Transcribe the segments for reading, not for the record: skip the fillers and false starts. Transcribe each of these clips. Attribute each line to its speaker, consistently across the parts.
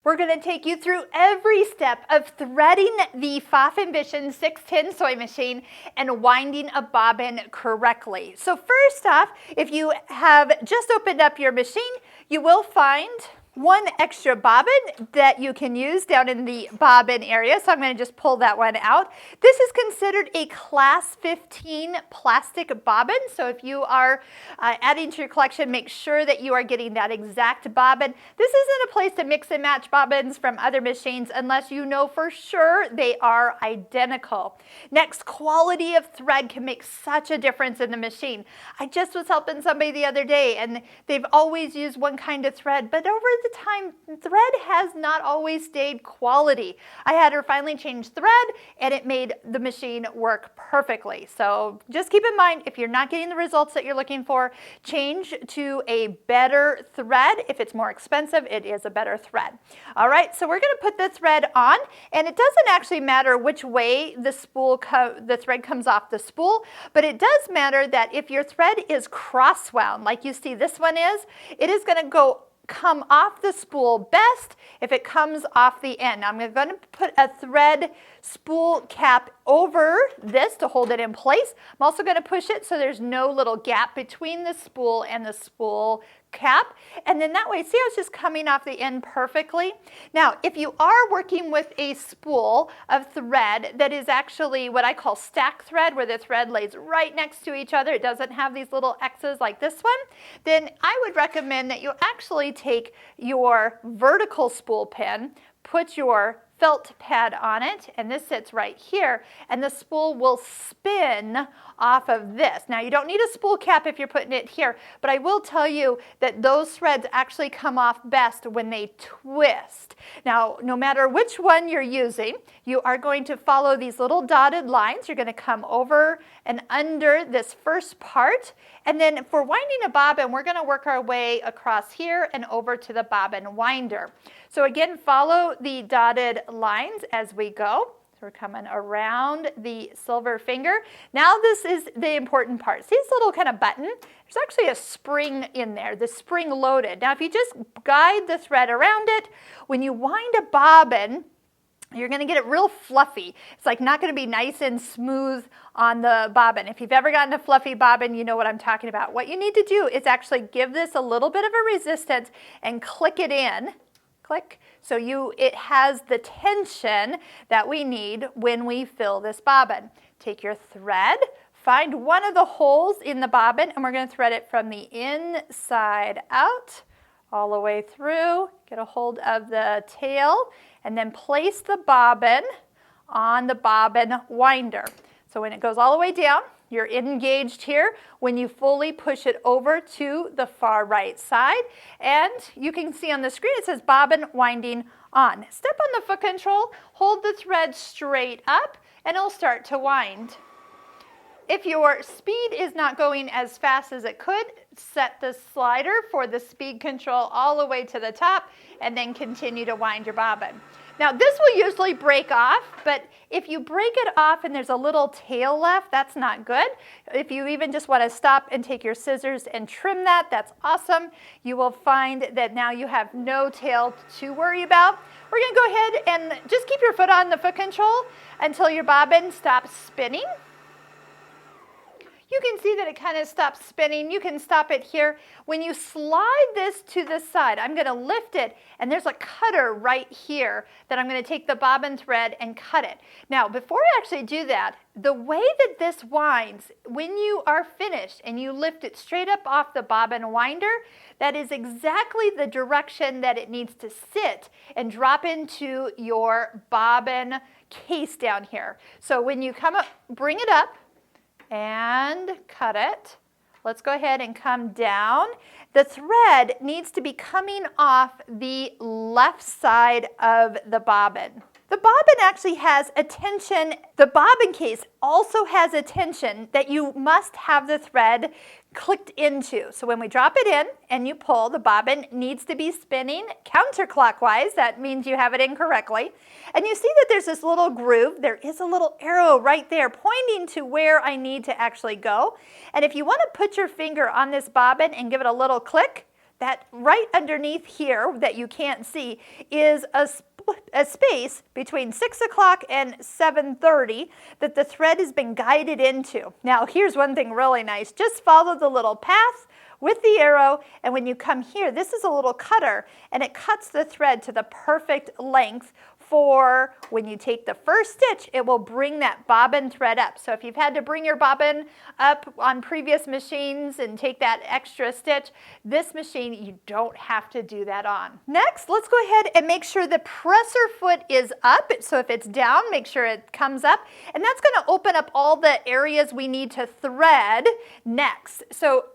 Speaker 1: We're going to take you through every step of threading the Pfaff Ambition 610 sewing machine and winding a bobbin correctly. So first off, if you have just opened up your machine, you will find one extra bobbin that you can use down in the bobbin area. So I'm going to just pull that one out. This is considered a class 15 plastic bobbin. So if you are adding to your collection, make sure that you are getting that exact bobbin. This isn't a place to mix and match bobbins from other machines unless you know for sure they are identical. Next, quality of thread can make such a difference in the machine. I just was helping somebody the other day and they've always used one kind of thread, but over the time, thread has not always stayed quality. I had her finally change thread and it made the machine work perfectly. So just keep in mind, if you're not getting the results that you're looking for, change to a better thread. If it's more expensive, it is a better thread. All right, so we're going to put the thread on, and it doesn't actually matter which way the thread comes off the spool, but it does matter that if your thread is cross-wound, like you see this one is, it is going to come off the spool best if it comes off the end. Now I'm going to put a thread spool cap over this to hold it in place. I'm also going to push it so there's no little gap between the spool and the spool cap, and then that way, see how it's just coming off the end perfectly? Now, if you are working with a spool of thread that is actually what I call stack thread, where the thread lays right next to each other, it doesn't have these little X's like this one, then I would recommend that you actually take your vertical spool pin, put your felt pad on it, and this sits right here, and the spool will spin off of this. Now, you don't need a spool cap if you're putting it here, but I will tell you that those threads actually come off best when they twist. Now, no matter which one you're using, you are going to follow these little dotted lines. You're going to come over and under this first part, and then for winding a bobbin, we're going to work our way across here and over to the bobbin winder. So again, follow the dotted lines as we go. So we're coming around the silver finger. Now this is the important part. See this little kind of button? There's actually a spring in there, the spring loaded. Now if you just guide the thread around it, when you wind a bobbin, you're going to get it real fluffy. It's like not going to be nice and smooth on the bobbin. If you've ever gotten a fluffy bobbin, you know what I'm talking about. What you need to do is actually give this a little bit of a resistance and click it in. Click, so it has the tension that we need when we fill this bobbin. Take your thread, find one of the holes in the bobbin, and we're going to thread it from the inside out all the way through. Get a hold of the tail, and then place the bobbin on the bobbin winder. So when it goes all the way down, you're engaged here. When you fully push it over to the far right side, and you can see on the screen it says bobbin winding on. Step on the foot control, hold the thread straight up, and it'll start to wind. If your speed is not going as fast as it could, set the slider for the speed control all the way to the top, and then continue to wind your bobbin. Now this will usually break off, but if you break it off and there's a little tail left, that's not good. If you even just want to stop and take your scissors and trim that, that's awesome. You will find that now you have no tail to worry about. We're going to go ahead and just keep your foot on the foot control until your bobbin stops spinning. You can see that it kind of stops spinning. You can stop it here. When you slide this to the side, I'm going to lift it, and there's a cutter right here that I'm going to take the bobbin thread and cut it. Now, before I actually do that, the way that this winds, when you are finished and you lift it straight up off the bobbin winder, that is exactly the direction that it needs to sit and drop into your bobbin case down here. So when you come up, bring it up, and cut it. Let's go ahead and come down. The thread needs to be coming off the left side of the bobbin. The bobbin actually has a tension. The bobbin case also has a tension that you must have the thread clicked into. So when we drop it in and you pull, the bobbin needs to be spinning counterclockwise. That means you have it in correctly. And you see that there's this little groove. There is a little arrow right there pointing to where I need to actually go. And if you want to put your finger on this bobbin and give it a little click, that right underneath here that you can't see is a space between 6 o'clock and 7:30 that the thread has been guided into. Now here's one thing really nice. Just follow the little path with the arrow, and when you come here, this is a little cutter, and it cuts the thread to the perfect length for when you take the first stitch, it will bring that bobbin thread up. So if you've had to bring your bobbin up on previous machines and take that extra stitch, this machine, you don't have to do that on. Next, let's go ahead and make sure the presser foot is up. So if it's down, make sure it comes up. And that's going to open up all the areas we need to thread next. So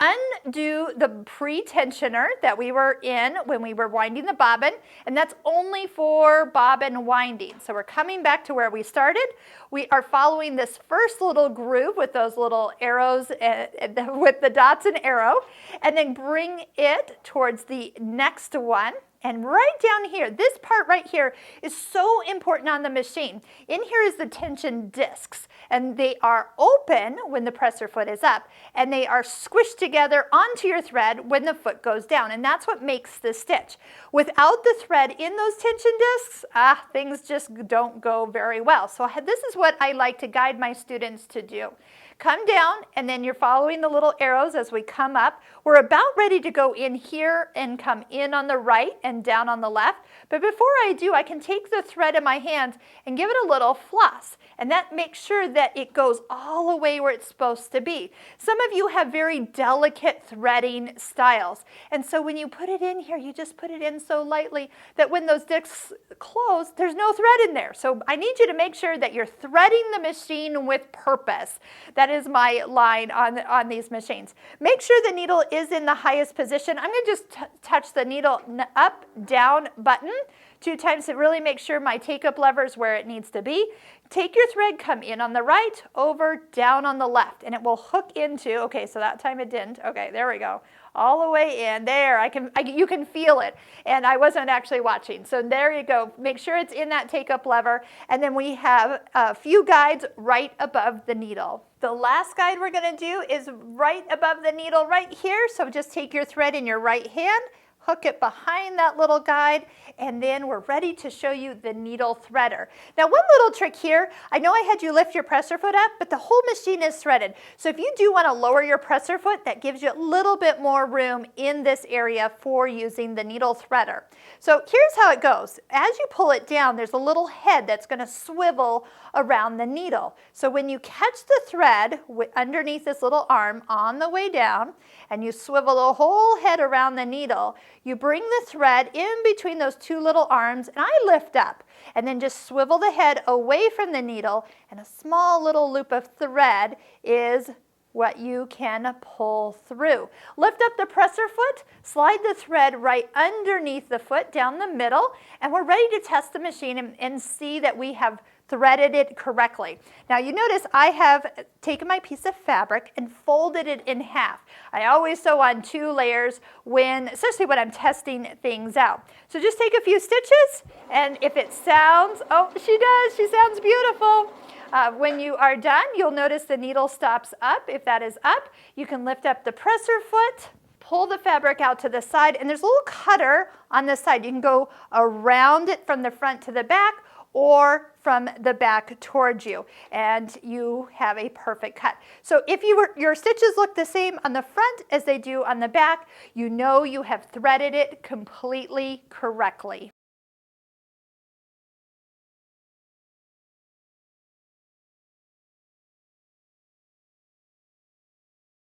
Speaker 1: undo the pre-tensioner that we were in when we were winding the bobbin, and that's only for bobbin winding. So we're coming back to where we started. We are following this first little groove with those little arrows, with the dots and arrow, and then bring it towards the next one. And right down here, this part right here is so important on the machine. In here is the tension discs, and they are open when the presser foot is up, and they are squished together onto your thread when the foot goes down, and that's what makes the stitch. Without the thread in those tension discs, things just don't go very well. So this is what I like to guide my students to do. Come down, and then you're following the little arrows as we come up. We're about ready to go in here and come in on the right and down on the left. But before I do, I can take the thread in my hands and give it a little floss. And that makes sure that it goes all the way where it's supposed to be. Some of you have very delicate threading styles. And so when you put it in here, you just put it in so lightly that when those discs close, there's no thread in there. So I need you to make sure that you're threading the machine with purpose. That is my line on these machines. Make sure the needle is in the highest position. I'm going to just touch the needle up, down button 2 times to really make sure my take-up lever is where it needs to be. Take your thread, come in on the right, over, down on the left, and it will hook into, okay, so that time it didn't. Okay, there we go. All the way in there, you can feel it, and I wasn't actually watching. So there you go. Make sure it's in that take-up lever, and then we have a few guides right above the needle. The last guide we're going to do is right above the needle right here. So just take your thread in your right hand, hook it behind that little guide, and then we're ready to show you the needle threader. Now one little trick here, I know I had you lift your presser foot up, but the whole machine is threaded. So if you do want to lower your presser foot, that gives you a little bit more room in this area for using the needle threader. So here's how it goes. As you pull it down, there's a little head that's going to swivel around the needle. So when you catch the thread underneath this little arm on the way down, and you swivel the whole head around the needle, you bring the thread in between those 2 little arms, and I lift up, and then just swivel the head away from the needle, and a small little loop of thread is what you can pull through. Lift up the presser foot, slide the thread right underneath the foot down the middle, and we're ready to test the machine and see that we have threaded it correctly. Now you notice I have taken my piece of fabric and folded it in half. I always sew on 2 layers especially when I'm testing things out. So just take a few stitches, and if it sounds, oh, she sounds beautiful. When you are done, you'll notice the needle stops up. If that is up, you can lift up the presser foot, pull the fabric out to the side, and there's a little cutter on this side. You can go around it from the front to the back, or from the back towards you, and you have a perfect cut. So if your stitches look the same on the front as they do on the back, you know you have threaded it completely correctly.